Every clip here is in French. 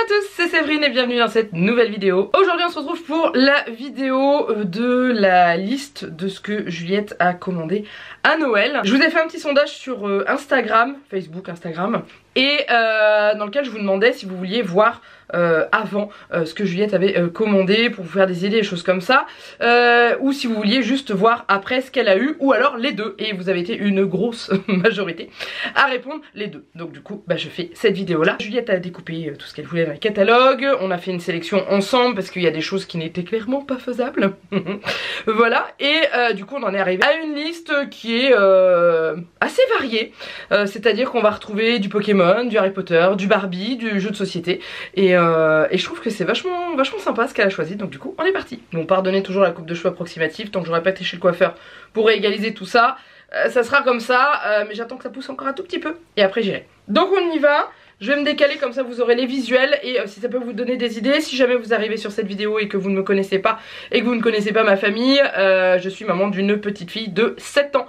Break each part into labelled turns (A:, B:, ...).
A: à tous, c'est Séverine et bienvenue dans cette nouvelle vidéo. Aujourd'hui on se retrouve pour la vidéo de la liste de ce que Juliette a commandé à Noël. Je vous ai fait un petit sondage sur Instagram, Facebook, Instagram, et dans lequel je vous demandais si vous vouliez voir avant ce que Juliette avait commandé pour vous faire des idées et choses comme ça, ou si vous vouliez juste voir après ce qu'elle a eu, ou alors les deux, et vous avez été une grosse majorité à répondre les deux. Donc du coup bah, je fais cette vidéo là. Juliette a découpé tout ce qu'elle voulait dans le catalogue, on a fait une sélection ensemble parce qu'il y a des choses qui n'étaient clairement pas faisables. Voilà, et du coup on en est arrivé à une liste qui est assez variée, c'est à dire qu'on va retrouver du Pokémon, du Harry Potter, du Barbie, du jeu de société, et je trouve que c'est vachement sympa ce qu'elle a choisi. Donc du coup on est parti. Bon, pardonnez toujours la coupe de cheveux approximative, tant que j'aurai pas été chez le coiffeur pour égaliser tout ça, ça sera comme ça, mais j'attends que ça pousse encore un tout petit peu et après j'irai. Donc on y va. Je vais me décaler comme ça vous aurez les visuels et si ça peut vous donner des idées. Si jamais vous arrivez sur cette vidéo et que vous ne me connaissez pas et que vous ne connaissez pas ma famille, je suis maman d'une petite fille de 7 ans,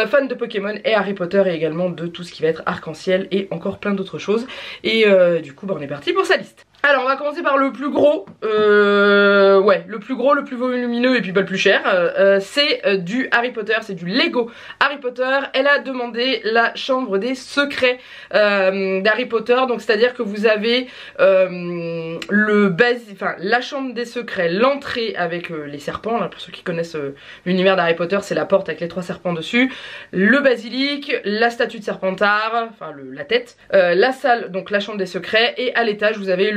A: fan de Pokémon et Harry Potter et également de tout ce qui va être arc-en-ciel et encore plein d'autres choses. Et du coup bah, on est parti pour sa liste. Alors on va commencer par le plus gros, ouais, le plus gros, le plus volumineux et puis pas le plus cher, c'est du Harry Potter, c'est du Lego Harry Potter. Elle a demandé la chambre des secrets d'Harry Potter, donc c'est à dire que vous avez la chambre des secrets, l'entrée avec les serpents, là, pour ceux qui connaissent l'univers d'Harry Potter, c'est la porte avec les 3 serpents dessus, le basilic, la statue de Serpentard, enfin la tête, la salle, donc la chambre des secrets, et à l'étage vous avez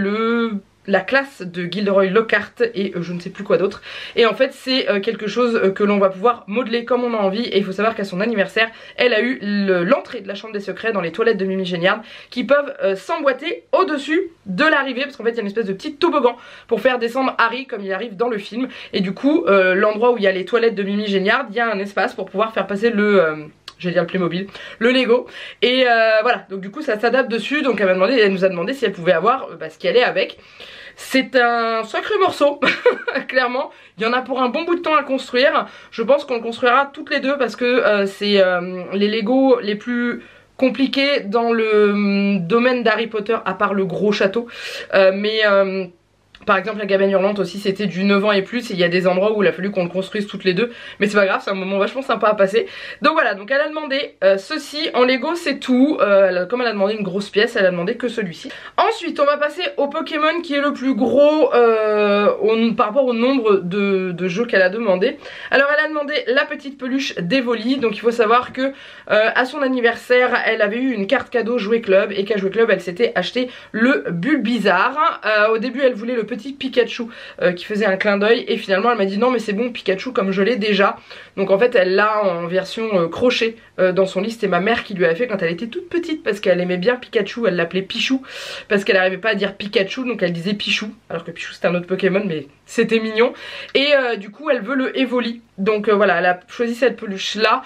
A: la classe de Gilderoy Lockhart et je ne sais plus quoi d'autre. Et en fait c'est quelque chose que l'on va pouvoir modeler comme on a envie. Et il faut savoir qu'à son anniversaire elle a eu l'entrée de la chambre des secrets dans les toilettes de Mimi Géniard qui peuvent s'emboîter au-dessus de l'arrivée, parce qu'en fait il y a une espèce de petit toboggan pour faire descendre Harry comme il arrive dans le film. Et du coup l'endroit où il y a les toilettes de Mimi Géniard, il y a un espace pour pouvoir faire passer j'allais dire le Playmobil, le Lego, et voilà, donc du coup ça s'adapte dessus. Donc elle nous a demandé si elle pouvait avoir ce qui allait avec. C'est un sacré morceau, clairement, il y en a pour un bon bout de temps à construire. Je pense qu'on le construira toutes les deux parce que c'est les Lego les plus compliqués dans le domaine d'Harry Potter, à part le gros château, par exemple la cabane hurlante aussi c'était du 9 ans et plus, et il y a des endroits où il a fallu qu'on le construise toutes les deux, mais c'est pas grave, c'est un moment vachement sympa à passer. Donc voilà, donc elle a demandé ceci en Lego, c'est tout. Comme elle a demandé une grosse pièce, elle a demandé que celui-ci. Ensuite on va passer au Pokémon qui est le plus gros par rapport au nombre de jeux qu'elle a demandé. Alors elle a demandé la petite peluche d'Evoli. Donc il faut savoir que à son anniversaire elle avait eu une carte cadeau Jouet Club, et qu'à Jouet Club elle s'était acheté le Bulbizarre. Au début elle voulait le petit Pikachu qui faisait un clin d'œil, et finalement elle m'a dit non mais c'est bon, Pikachu comme je l'ai déjà. Donc en fait elle l'a en version crochet dans son lit. C'était ma mère qui lui a fait quand elle était toute petite, parce qu'elle aimait bien Pikachu, elle l'appelait Pichou parce qu'elle n'arrivait pas à dire Pikachu, donc elle disait Pichou, alors que Pichou c'était un autre Pokémon mais c'était mignon. Et du coup elle veut le Evoli. Donc voilà, elle a choisi cette peluche là.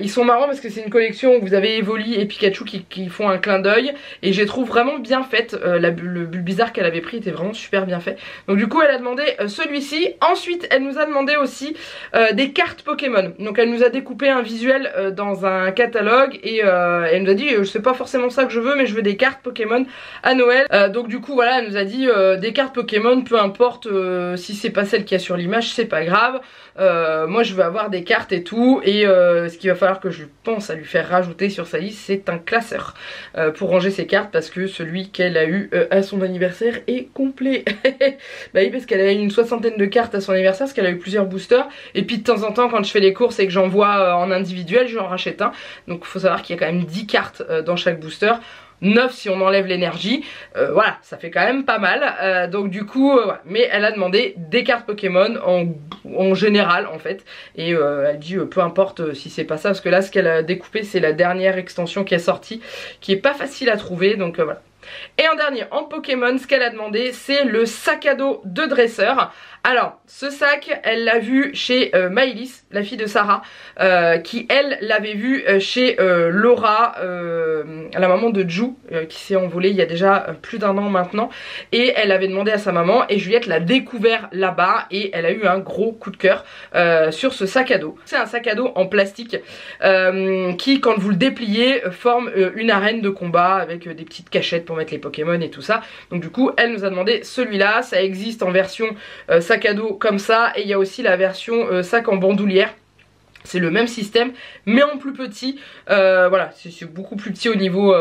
A: Ils sont marrants parce que c'est une collection où vous avez Evoli et Pikachu qui font un clin d'œil, et je les trouve vraiment bien faites. Le Bulbizarre qu'elle avait pris était vraiment super bien fait. Donc du coup elle a demandé celui-ci. Ensuite elle nous a demandé aussi des cartes Pokémon. Donc elle nous a découpé un visuel dans un catalogue, et elle nous a dit c'est pas forcément ça que je veux, mais je veux des cartes Pokémon à Noël. Donc du coup voilà, elle nous a dit des cartes Pokémon, peu importe si c'est pas celle qu'il y a sur l'image, c'est pas grave. Moi je veux avoir des cartes et tout, et ce qu'il va falloir que je pense à lui faire rajouter sur sa liste, c'est un classeur pour ranger ses cartes, parce que celui qu'elle a eu à son anniversaire est complet. Bah oui, parce qu'elle a eu une 60aine de cartes à son anniversaire, parce qu'elle a eu plusieurs boosters, et puis de temps en temps quand je fais les courses et que j'en vois en individuel, je en rachète un. Donc il faut savoir qu'il y a quand même 10 cartes dans chaque booster, 9 si on enlève l'énergie, voilà, ça fait quand même pas mal. Donc du coup, ouais. Mais elle a demandé des cartes Pokémon en général en fait, et elle dit peu importe si c'est pas ça, parce que là ce qu'elle a découpé c'est la dernière extension qui est sortie, qui est pas facile à trouver, donc voilà. Et en dernier, en Pokémon, ce qu'elle a demandé, c'est le sac à dos de dresseur. Alors, ce sac, elle l'a vu chez Maëlys, la fille de Sarah, qui elle l'avait vu chez Laura, la maman de Ju, qui s'est envolée il y a déjà plus d'1 an maintenant. Et elle avait demandé à sa maman, et Juliette l'a découvert là-bas, et elle a eu un gros coup de cœur sur ce sac à dos. C'est un sac à dos en plastique qui, quand vous le dépliez, forme une arène de combat avec des petites cachettes pour mettre les Pokémon et tout ça. Donc du coup elle nous a demandé celui-là. Ça existe en version sac à dos comme ça, et il y a aussi la version sac en bandoulière. C'est le même système mais en plus petit, voilà, c'est beaucoup plus petit au niveau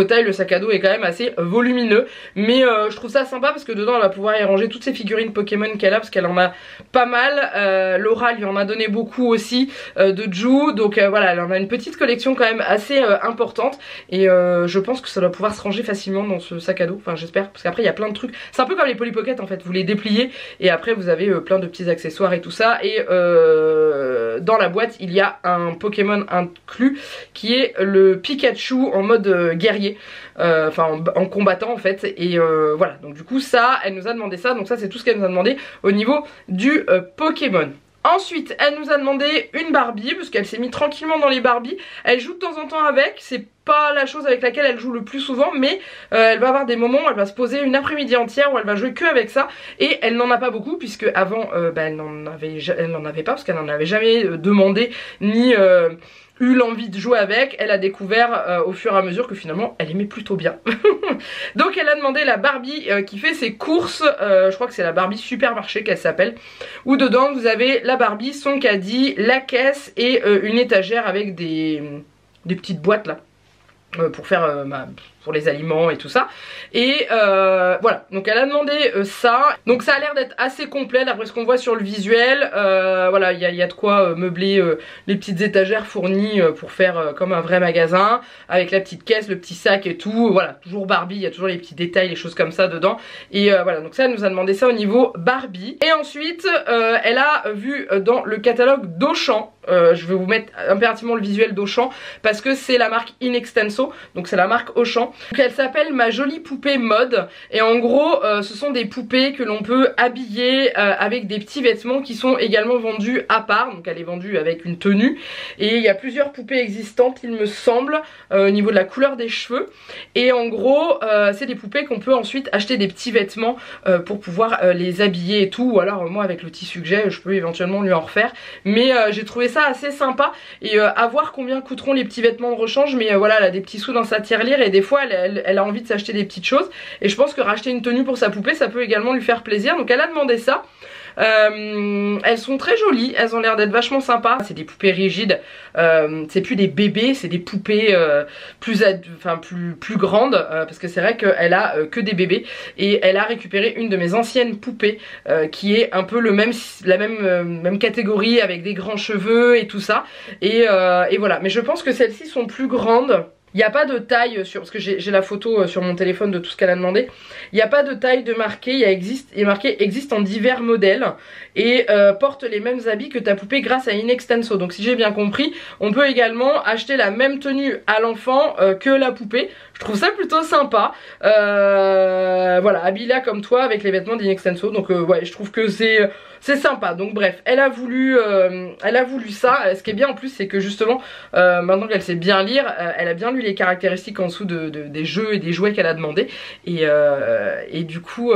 A: taille. Le sac à dos est quand même assez volumineux, mais je trouve ça sympa parce que dedans elle va pouvoir y ranger toutes ses figurines Pokémon qu'elle a, parce qu'elle en a pas mal. Laura lui en a donné beaucoup aussi de Ju, donc voilà, elle en a une petite collection quand même assez importante, et je pense que ça doit pouvoir se ranger facilement dans ce sac à dos, enfin j'espère, parce qu'après il y a plein de trucs, c'est un peu comme les Polly Pocket en fait, vous les dépliez et après vous avez plein de petits accessoires et tout ça, et dans la boîte il y a un Pokémon inclus qui est le Pikachu en mode guerrier, enfin en combattant en fait, et voilà, donc du coup ça elle nous a demandé ça, donc ça c'est tout ce qu'elle nous a demandé au niveau du Pokémon. Ensuite elle nous a demandé une Barbie, parce qu'elle s'est mise tranquillement dans les Barbies. Elle joue de temps en temps avec, c'est pas la chose avec laquelle elle joue le plus souvent, mais elle va avoir des moments où elle va se poser une après-midi entière où elle va jouer que avec ça, et elle n'en a pas beaucoup puisque avant elle n'en avait pas, parce qu'elle n'en avait jamais demandé ni eu l'envie de jouer avec. Elle a découvert au fur et à mesure que finalement elle aimait plutôt bien. Donc elle a demandé la Barbie qui fait ses courses, je crois que c'est la Barbie Supermarché qu'elle s'appelle, où dedans vous avez la Barbie, son caddie, la caisse et une étagère avec des petites boîtes là pour faire pour les aliments et tout ça, et voilà, donc elle a demandé ça, donc ça a l'air d'être assez complet d'après ce qu'on voit sur le visuel. Voilà, il y a de quoi meubler les petites étagères fournies pour faire comme un vrai magasin, avec la petite caisse, le petit sac et tout. Voilà, toujours Barbie, il y a toujours les petits détails, les choses comme ça dedans, et voilà, donc ça elle nous a demandé ça au niveau Barbie. Et ensuite elle a vu dans le catalogue d'Auchan, je vais vous mettre impérativement le visuel d'Auchan parce que c'est la marque In Extenso, donc c'est la marque Auchan. Donc elle s'appelle Ma Jolie Poupée Mode, et en gros ce sont des poupées que l'on peut habiller avec des petits vêtements qui sont également vendus à part. Donc elle est vendue avec une tenue, et il y a plusieurs poupées existantes il me semble au niveau de la couleur des cheveux, et en gros c'est des poupées qu'on peut ensuite acheter des petits vêtements pour pouvoir les habiller et tout, ou alors moi avec le tissu que j'ai je peux éventuellement lui en refaire, mais j'ai trouvé ça assez sympa, et à voir combien coûteront les petits vêtements de rechange, mais voilà, elle a des petits sous dans sa tirelire et des fois elle a envie de s'acheter des petites choses, et je pense que racheter une tenue pour sa poupée ça peut également lui faire plaisir, donc elle a demandé ça. Elles sont très jolies, elles ont l'air d'être vachement sympas. C'est des poupées rigides, c'est plus des bébés, c'est des poupées plus grandes, parce que c'est vrai qu'elle a que des bébés, et elle a récupéré une de mes anciennes poupées qui est un peu la même catégorie, avec des grands cheveux et tout ça, et voilà, mais je pense que celles-ci sont plus grandes. Il n'y a pas de taille parce que j'ai la photo sur mon téléphone de tout ce qu'elle a demandé. Il n'y a pas de taille de marqué, il est marqué existe en divers modèles, et porte les mêmes habits que ta poupée grâce à In Extenso. Donc si j'ai bien compris, on peut également acheter la même tenue à l'enfant que la poupée. Je trouve ça plutôt sympa. Voilà, habille-la comme toi avec les vêtements d'In Extenso. Donc ouais, je trouve que c'est sympa. Donc bref, elle a voulu ça. Ce qui est bien en plus, c'est que justement maintenant qu'elle sait bien lire, elle a bien lu les caractéristiques en dessous des jeux et des jouets qu'elle a demandé, et du coup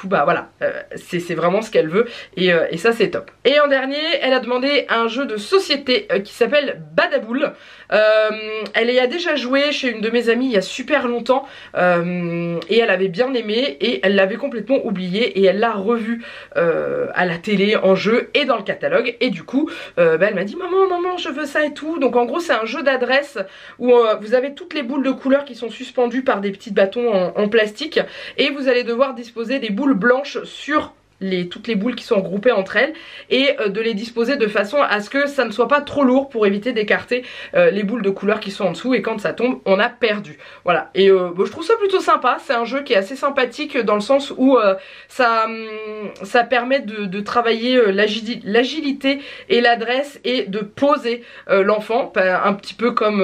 A: bah voilà, c'est vraiment ce qu'elle veut, et ça c'est top. Et en dernier elle a demandé un jeu de société qui s'appelle Badaboul. Elle y a déjà joué chez une de mes amies il y a super longtemps, et elle avait bien aimé, et elle l'avait complètement oublié, et elle l'a revu à la télé en jeu et dans le catalogue, et du coup elle m'a dit maman je veux ça et tout. Donc en gros c'est un jeu d'adresse où vous avez toutes les boules de couleur qui sont suspendues par des petits bâtons en plastique, et vous allez devoir disposer des boules blanches sur toutes les boules qui sont regroupées entre elles, et de les disposer de façon à ce que ça ne soit pas trop lourd pour éviter d'écarter les boules de couleur qui sont en dessous, et quand ça tombe on a perdu. Voilà, et bon, je trouve ça plutôt sympa. C'est un jeu qui est assez sympathique dans le sens où ça permet de travailler l'agilité et l'adresse, et de poser l'enfant, un petit peu comme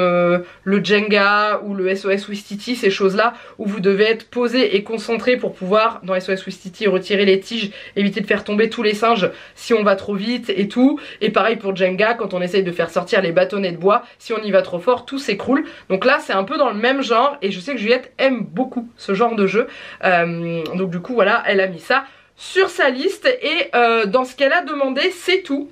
A: le Jenga ou le SOS Ouistiti, ces choses là où vous devez être posé et concentré pour pouvoir dans SOS Ouistiti retirer les tiges, éviter de faire tomber tous les singes si on va trop vite et tout. Et pareil pour Jenga, quand on essaye de faire sortir les bâtonnets de bois, si on y va trop fort, tout s'écroule. Donc là c'est un peu dans le même genre, et je sais que Juliette aime beaucoup ce genre de jeu, donc du coup voilà, elle a mis ça sur sa liste, et dans ce qu'elle a demandé c'est tout.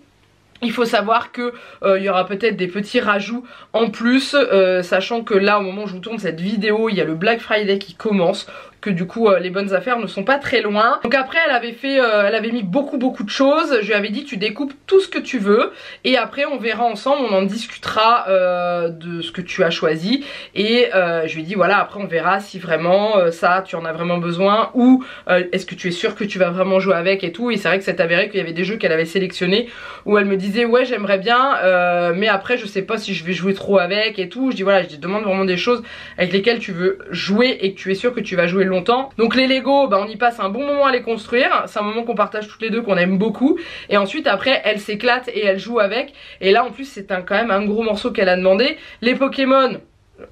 A: Il faut savoir que il y aura peut-être des petits rajouts en plus, sachant que là au moment où je vous tourne cette vidéo, il y a le Black Friday qui commence, que du coup les bonnes affaires ne sont pas très loin. Donc après elle avait mis beaucoup de choses. Je lui avais dit tu découpes tout ce que tu veux et après on verra ensemble, on en discutera de ce que tu as choisi et je lui ai dit voilà, après on verra si vraiment ça tu en as vraiment besoin ou est-ce que tu es sûr que tu vas vraiment jouer avec et tout. Et c'est vrai que c'est avéré qu'il y avait des jeux qu'elle avait sélectionnés où elle me disait ouais j'aimerais bien mais après je sais pas si je vais jouer trop avec et tout. Je dis voilà, je te demande vraiment des choses avec lesquelles tu veux jouer et que tu es sûr que tu vas jouer longtemps. Donc les Lego, bah on y passe un bon moment à les construire, c'est un moment qu'on partage toutes les deux, qu'on aime beaucoup. Et ensuite après elle s'éclate et elle joue avec. Et là en plus c'est quand même un gros morceau qu'elle a demandé. Les Pokémon,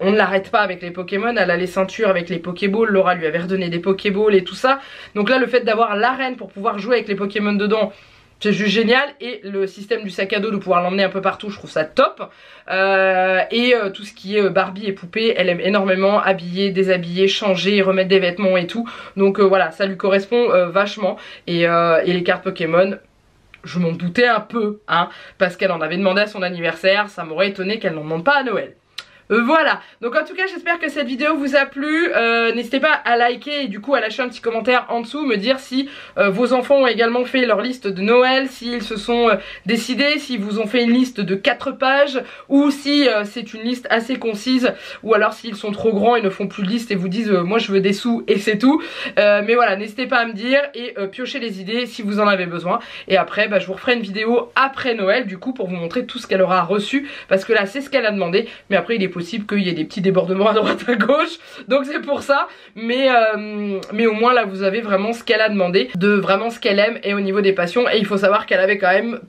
A: on ne l'arrête pas avec les Pokémon, elle a les ceintures avec les Pokéballs, Laura lui avait redonné des Pokéballs et tout ça. Donc là le fait d'avoir l'arène pour pouvoir jouer avec les Pokémon dedans, c'est juste génial. Et le système du sac à dos, de pouvoir l'emmener un peu partout, je trouve ça top. Tout ce qui est Barbie et poupée, elle aime énormément habiller, déshabiller, changer, remettre des vêtements et tout. Donc voilà, ça lui correspond vachement. Et les cartes Pokémon, je m'en doutais un peu, hein, parce qu'elle en avait demandé à son anniversaire. Ça m'aurait étonné qu'elle n'en demande pas à Noël. Voilà, donc en tout cas j'espère que cette vidéo vous a plu. N'hésitez pas à liker et du coup à lâcher un petit commentaire en dessous, me dire si vos enfants ont également fait leur liste de Noël, s'ils se sont décidés, s'ils vous ont fait une liste de 4 pages ou si c'est une liste assez concise, ou alors s'ils sont trop grands et ne font plus de liste et vous disent moi je veux des sous et c'est tout. Mais voilà, n'hésitez pas à me dire et piochez les idées si vous en avez besoin. Et après je vous referai une vidéo après Noël du coup pour vous montrer tout ce qu'elle aura reçu, parce que là c'est ce qu'elle a demandé, mais après il est possible qu'il y ait des petits débordements à droite à gauche, donc c'est pour ça. Mais au moins là vous avez vraiment ce qu'elle a demandé, de vraiment ce qu'elle aime et au niveau des passions. Et il faut savoir qu'elle avait quand même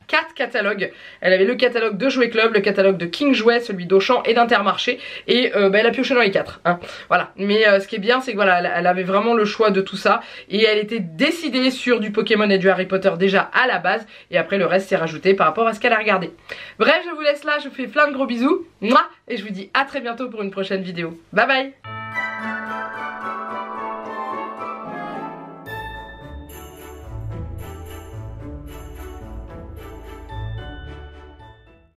A: 4 catalogues. Elle avait le catalogue de Jouet Club, le catalogue de King Jouet, celui d'Auchan et d'Intermarché, et elle a pioché dans les 4 hein. Voilà, mais ce qui est bien c'est que voilà, elle avait vraiment le choix de tout ça et elle était décidée sur du Pokémon et du Harry Potter déjà à la base, et après le reste s'est rajouté par rapport à ce qu'elle a regardé. Bref, je vous laisse là, je vous fais plein de gros bisous, et je vous dis à très bientôt pour une prochaine vidéo. Bye bye.